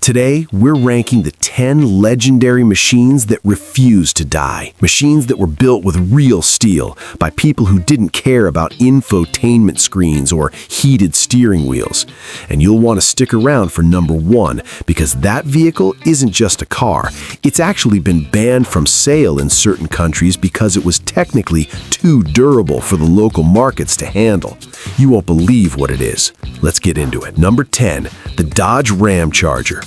Today, we're ranking the 10 legendary machines that refuse to die. Machines that were built with real steel by people who didn't care about infotainment screens or heated steering wheels. And you'll want to stick around for number 1 because that vehicle isn't just a car. It's actually been banned from sale in certain countries because it was technically too durable for the local markets to handle. You won't believe what it is. Let's get into it. Number 10, the Dodge Ram Charger.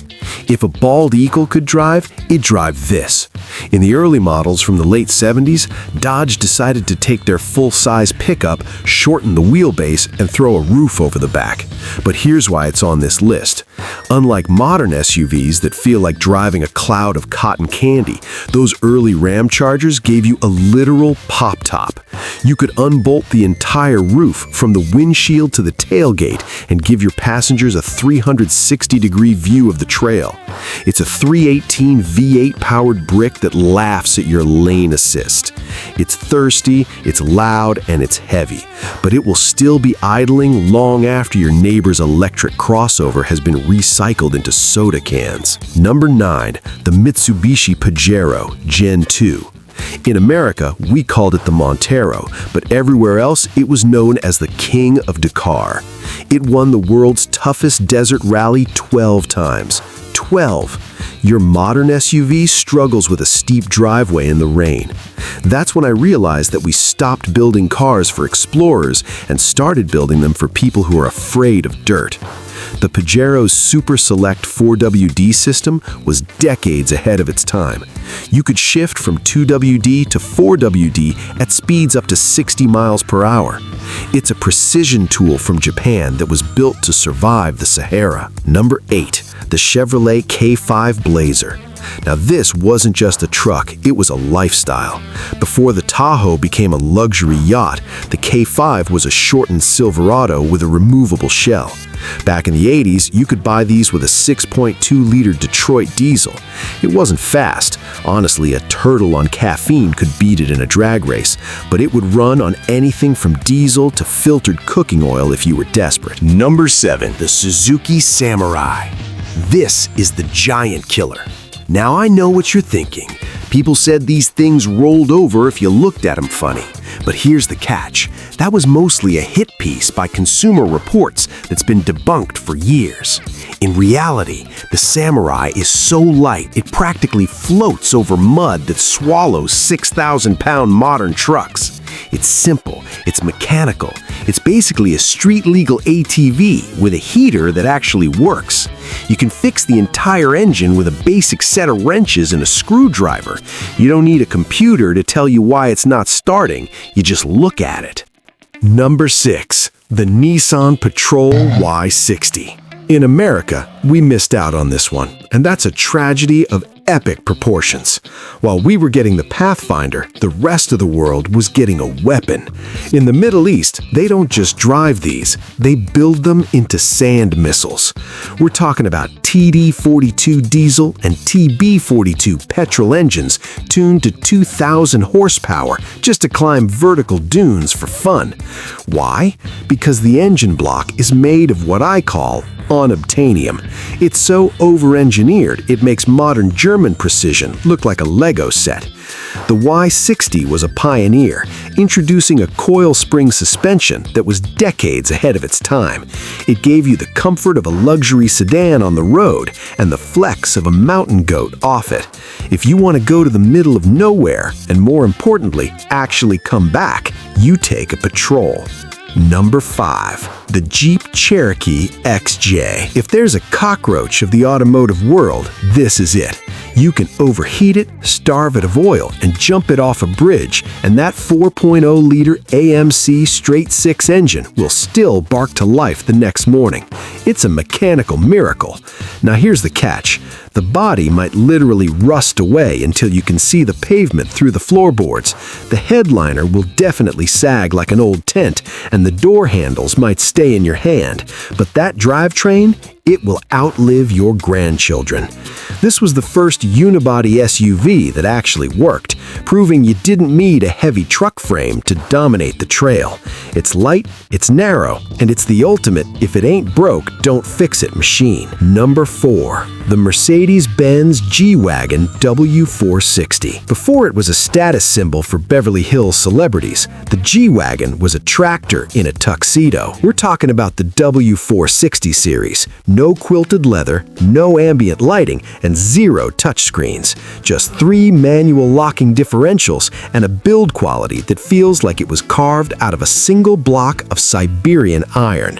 If a bald eagle could drive, it'd drive this. In the early models from the late 70s, Dodge decided to take their full-size pickup, shorten the wheelbase, and throw a roof over the back. But here's why it's on this list. Unlike modern SUVs that feel like driving a cloud of cotton candy, those early Ram Chargers gave you a literal pop top. You could unbolt the entire roof from the windshield to the tailgate and give your passengers a 360-degree view of the trail. It's a 318 V8 powered brick that laughs at your lane assist. It's thirsty, it's loud, and it's heavy, but it will still be idling long after your neighbor's electric crossover has been recycled into soda cans. Number 9, the Mitsubishi Pajero Gen 2. In America, we called it the Montero, but everywhere else it was known as the King of Dakar. It won the world's toughest desert rally 12 times. 12! Your modern SUV struggles with a steep driveway in the rain. That's when I realized that we stopped building cars for explorers and started building them for people who are afraid of dirt. The Pajero's Super Select 4WD system was decades ahead of its time. You could shift from 2WD to 4WD at speeds up to 60 miles per hour. It's a precision tool from Japan that was built to survive the Sahara. Number 8, the Chevrolet K5 Blazer. Now this wasn't just a truck, it was a lifestyle. Before the Tahoe became a luxury yacht, the K5 was a shortened Silverado with a removable shell. Back in the 80s, you could buy these with a 6.2-liter Detroit diesel. It wasn't fast. Honestly, a turtle on caffeine could beat it in a drag race, but it would run on anything from diesel to filtered cooking oil if you were desperate. Number 7, the Suzuki Samurai. This is the giant killer. Now I know what you're thinking. People said these things rolled over if you looked at them funny. But here's the catch. That was mostly a hit piece by Consumer Reports that's been debunked for years. In reality, the Samurai is so light it practically floats over mud that swallows 6,000-pound modern trucks. It's simple, it's mechanical, it's basically a street-legal ATV with a heater that actually works. You can fix the entire engine with a basic set of wrenches and a screwdriver. You don't need a computer to tell you why it's not starting, you just look at it. Number 6, the Nissan Patrol Y60. In America, we missed out on this one, and that's a tragedy of epic proportions. While we were getting the Pathfinder, the rest of the world was getting a weapon. In the Middle East, they don't just drive these, they build them into sand missiles. We're talking about TD42 diesel and TB42 petrol engines tuned to 2,000 horsepower just to climb vertical dunes for fun. Why? Because the engine block is made of what I call unobtainium. It's so over-engineered, it makes modern German precision look like a Lego set. The Y60 was a pioneer, introducing a coil spring suspension that was decades ahead of its time. It gave you the comfort of a luxury sedan on the road and the flex of a mountain goat off it. If you want to go to the middle of nowhere, and more importantly, actually come back, you take a Patrol. Number 5, the Jeep Cherokee XJ. If there's a cockroach of the automotive world, this is it. You can overheat it, starve it of oil, and jump it off a bridge, and that 4.0-liter AMC straight-six engine will still bark to life the next morning. It's a mechanical miracle. Now here's the catch. The body might literally rust away until you can see the pavement through the floorboards. The headliner will definitely sag like an old tent, and the door handles might stay in your hand. But that drivetrain, it will outlive your grandchildren. This was the first unibody SUV that actually worked, proving you didn't need a heavy truck frame to dominate the trail. It's light, it's narrow, and it's the ultimate if it ain't broke, don't fix it machine. Number 4. The Mercedes-Benz G-Wagon W460. Before it was a status symbol for Beverly Hills celebrities, the G-Wagon was a tractor in a tuxedo. We're talking about the W460 series. No quilted leather, no ambient lighting, and 0 touchscreens. Just 3 manual locking differentials and a build quality that feels like it was carved out of a single block of Siberian iron.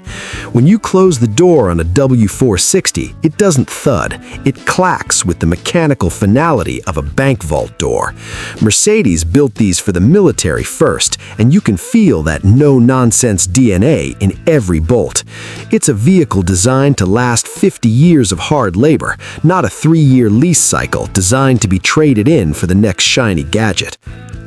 When you close the door on a W460, it doesn't thud. It clacks with the mechanical finality of a bank vault door. Mercedes built these for the military first, and you can feel that no-nonsense DNA in every bolt. It's a vehicle designed to last 50 years of hard labor, not a 3-year lease cycle designed to be traded in for the next shiny gadget.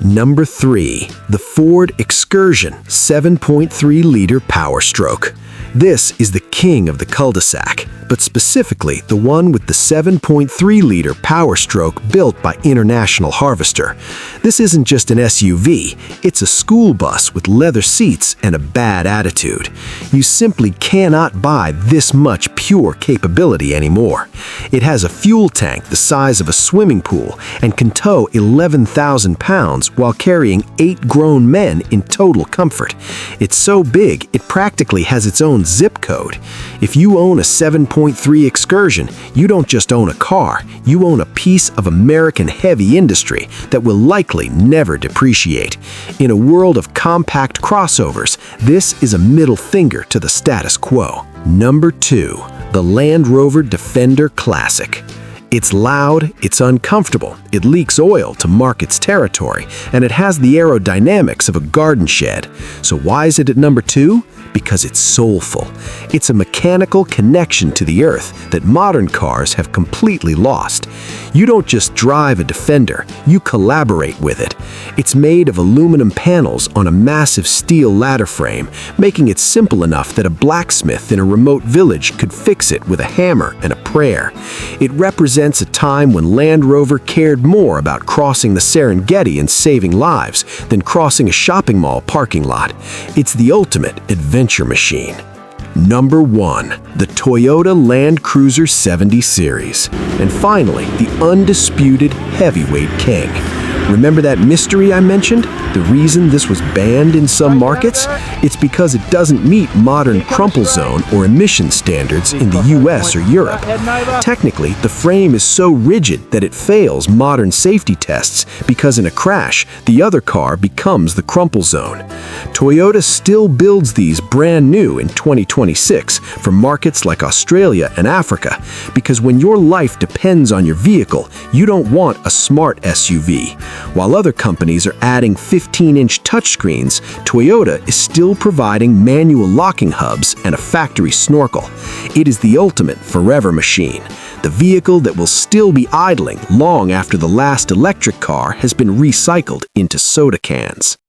Number 3. The Ford Excursion 7.3-liter Power Stroke. This is the king of the cul-de-sac, but specifically the one with the 7.3-liter Power Stroke built by International Harvester. This isn't just an SUV, it's a school bus with leather seats and a bad attitude. You simply cannot buy this much pure capability anymore. It has a fuel tank the size of a swimming pool and can tow 11,000 pounds while carrying 8 grown men in total comfort. It's so big, it practically has its own zip code. If you own a 7.3 Excursion, you don't just own a car, you own a piece of American heavy industry that will likely never depreciate. In a world of compact crossovers, this is a middle finger to the status quo. Number 2. The Land Rover Defender Classic. It's loud, it's uncomfortable, it leaks oil to mark its territory, and it has the aerodynamics of a garden shed. So why is it at number 2? Because it's soulful. It's a mechanical connection to the earth that modern cars have completely lost. You don't just drive a Defender, you collaborate with it. It's made of aluminum panels on a massive steel ladder frame, making it simple enough that a blacksmith in a remote village could fix it with a hammer and a prayer. It represents a time when Land Rover cared more about crossing the Serengeti and saving lives than crossing a shopping mall parking lot. It's the ultimate adventure machine. Number 1. The Toyota Land Cruiser 70 series. And finally, the undisputed heavyweight king. Remember that mystery I mentioned? The reason this was banned in some markets? It's because it doesn't meet modern crumple zone or emission standards in the US or Europe. Technically, the frame is so rigid that it fails modern safety tests because in a crash, the other car becomes the crumple zone. Toyota still builds these brand new in 2026 for markets like Australia and Africa, because when your life depends on your vehicle, you don't want a smart SUV. While other companies are adding 15-inch touchscreens, Toyota is still providing manual locking hubs and a factory snorkel. It is the ultimate forever machine, the vehicle that will still be idling long after the last electric car has been recycled into soda cans.